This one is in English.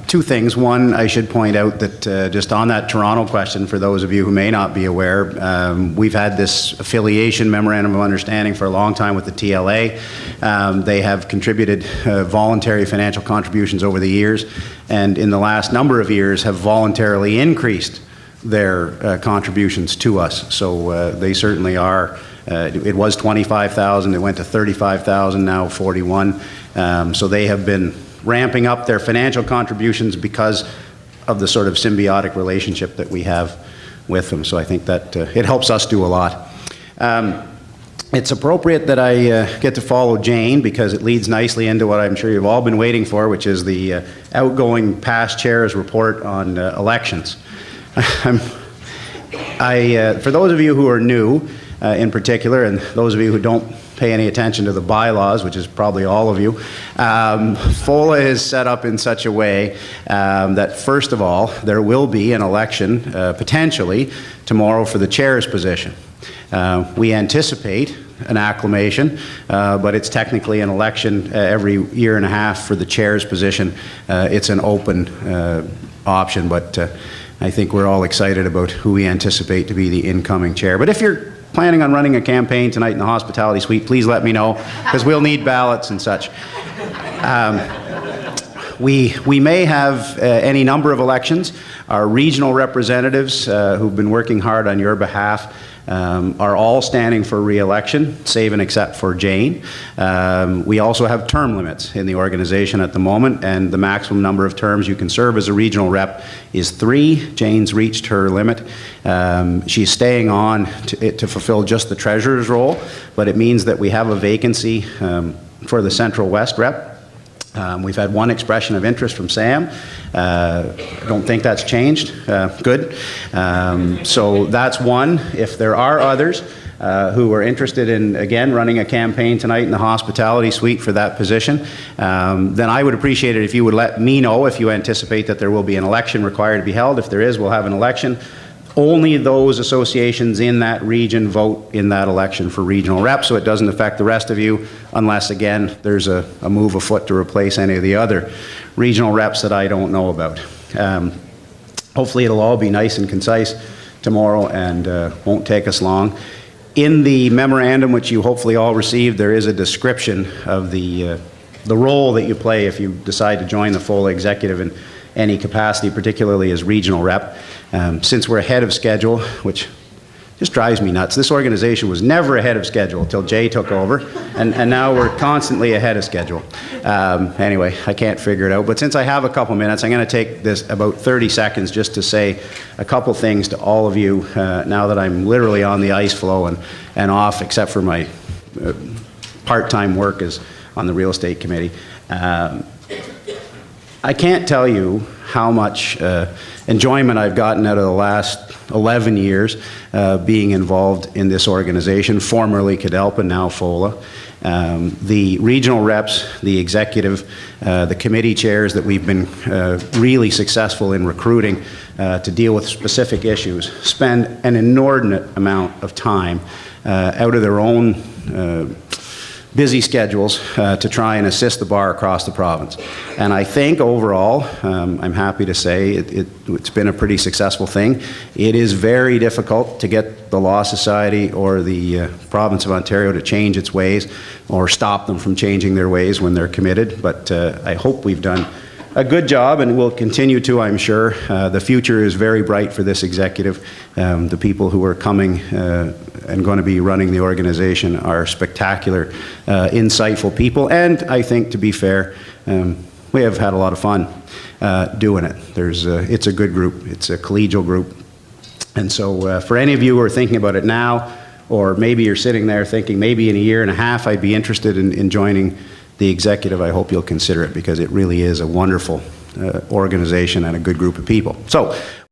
Two things. One, I should point out that just on that Toronto question, for those of you who may not be aware, we've had this affiliation memorandum of understanding for a long time with the TLA. They have contributed voluntary financial contributions over the years, and in the last number of years have voluntarily increased their contributions to us. So they certainly are. It was 25,000, it went to 35,000, now 41. So they have been ramping up their financial contributions because of the sort of symbiotic relationship that we have with them. So I think that it helps us do a lot. It's appropriate that I get to follow Jane because it leads nicely into what I'm sure you've all been waiting for, which is the outgoing past chair's report on elections. For those of you who are new, in particular, and those of you who don't pay any attention to the bylaws, which is probably all of you, FOLA is set up in such a way that, first of all, there will be an election, potentially, tomorrow for the chair's position. We anticipate an acclamation, but it's technically an election every year and a half for the chair's position. It's an open option, but I think we're all excited about who we anticipate to be the incoming chair. But if you're planning on running a campaign tonight in the hospitality suite, please let me know, because we'll need ballots and such. We may have any number of elections. Our regional representatives who've been working hard on your behalf are all standing for re-election, save and except for Jane. We also have term limits in the organization at the moment, and the maximum number of terms you can serve as a regional rep is 3. Jane's reached her limit. She's staying on to fulfill just the treasurer's role, but it means that we have a vacancy for the Central West rep. We've had one expression of interest from Sam. I don't think that's changed. Good. So that's one. If there are others who are interested in, again, running a campaign tonight in the hospitality suite for that position, then I would appreciate it if you would let me know if you anticipate that there will be an election required to be held. If there is, we'll have an election. Only those associations in that region vote in that election for regional reps, so it doesn't affect the rest of you unless, again, there's a move afoot to replace any of the other regional reps that I don't know about. Hopefully it'll all be nice and concise tomorrow and won't take us long. In the memorandum, which you hopefully all received, there is a description of the role that you play if you decide to join the FOLA executive in any capacity, particularly as regional rep. Since we're ahead of schedule, which just drives me nuts. This organization was never ahead of schedule until Jay took over, and now we're constantly ahead of schedule. Anyway, I can't figure it out, but since I have a couple minutes, I'm going to take this about 30 seconds just to say a couple things to all of you now that I'm literally on the ice floe and off, except for my part-time work as on the real estate committee. I can't tell you how much enjoyment I've gotten out of the last 11 years being involved in this organization, formerly CADELPA, now FOLA. The regional reps, the executive, the committee chairs that we've been really successful in recruiting to deal with specific issues spend an inordinate amount of time out of their own busy schedules to try and assist the bar across the province. And I think overall, I'm happy to say it's been a pretty successful thing. It is very difficult to get the Law Society or the province of Ontario to change its ways or stop them from changing their ways when they're committed, but I hope we've done a good job and will continue to, I'm sure. The future is very bright for this executive. The people who are coming and going to be running the organization are spectacular, insightful people, and I think, to be fair, we have had a lot of fun doing it. It's a good group. It's a collegial group. And so for any of you who are thinking about it now, or maybe you're sitting there thinking maybe in a year and a half I'd be interested in joining the executive, I hope you'll consider it, because it really is a wonderful organization and a good group of people. So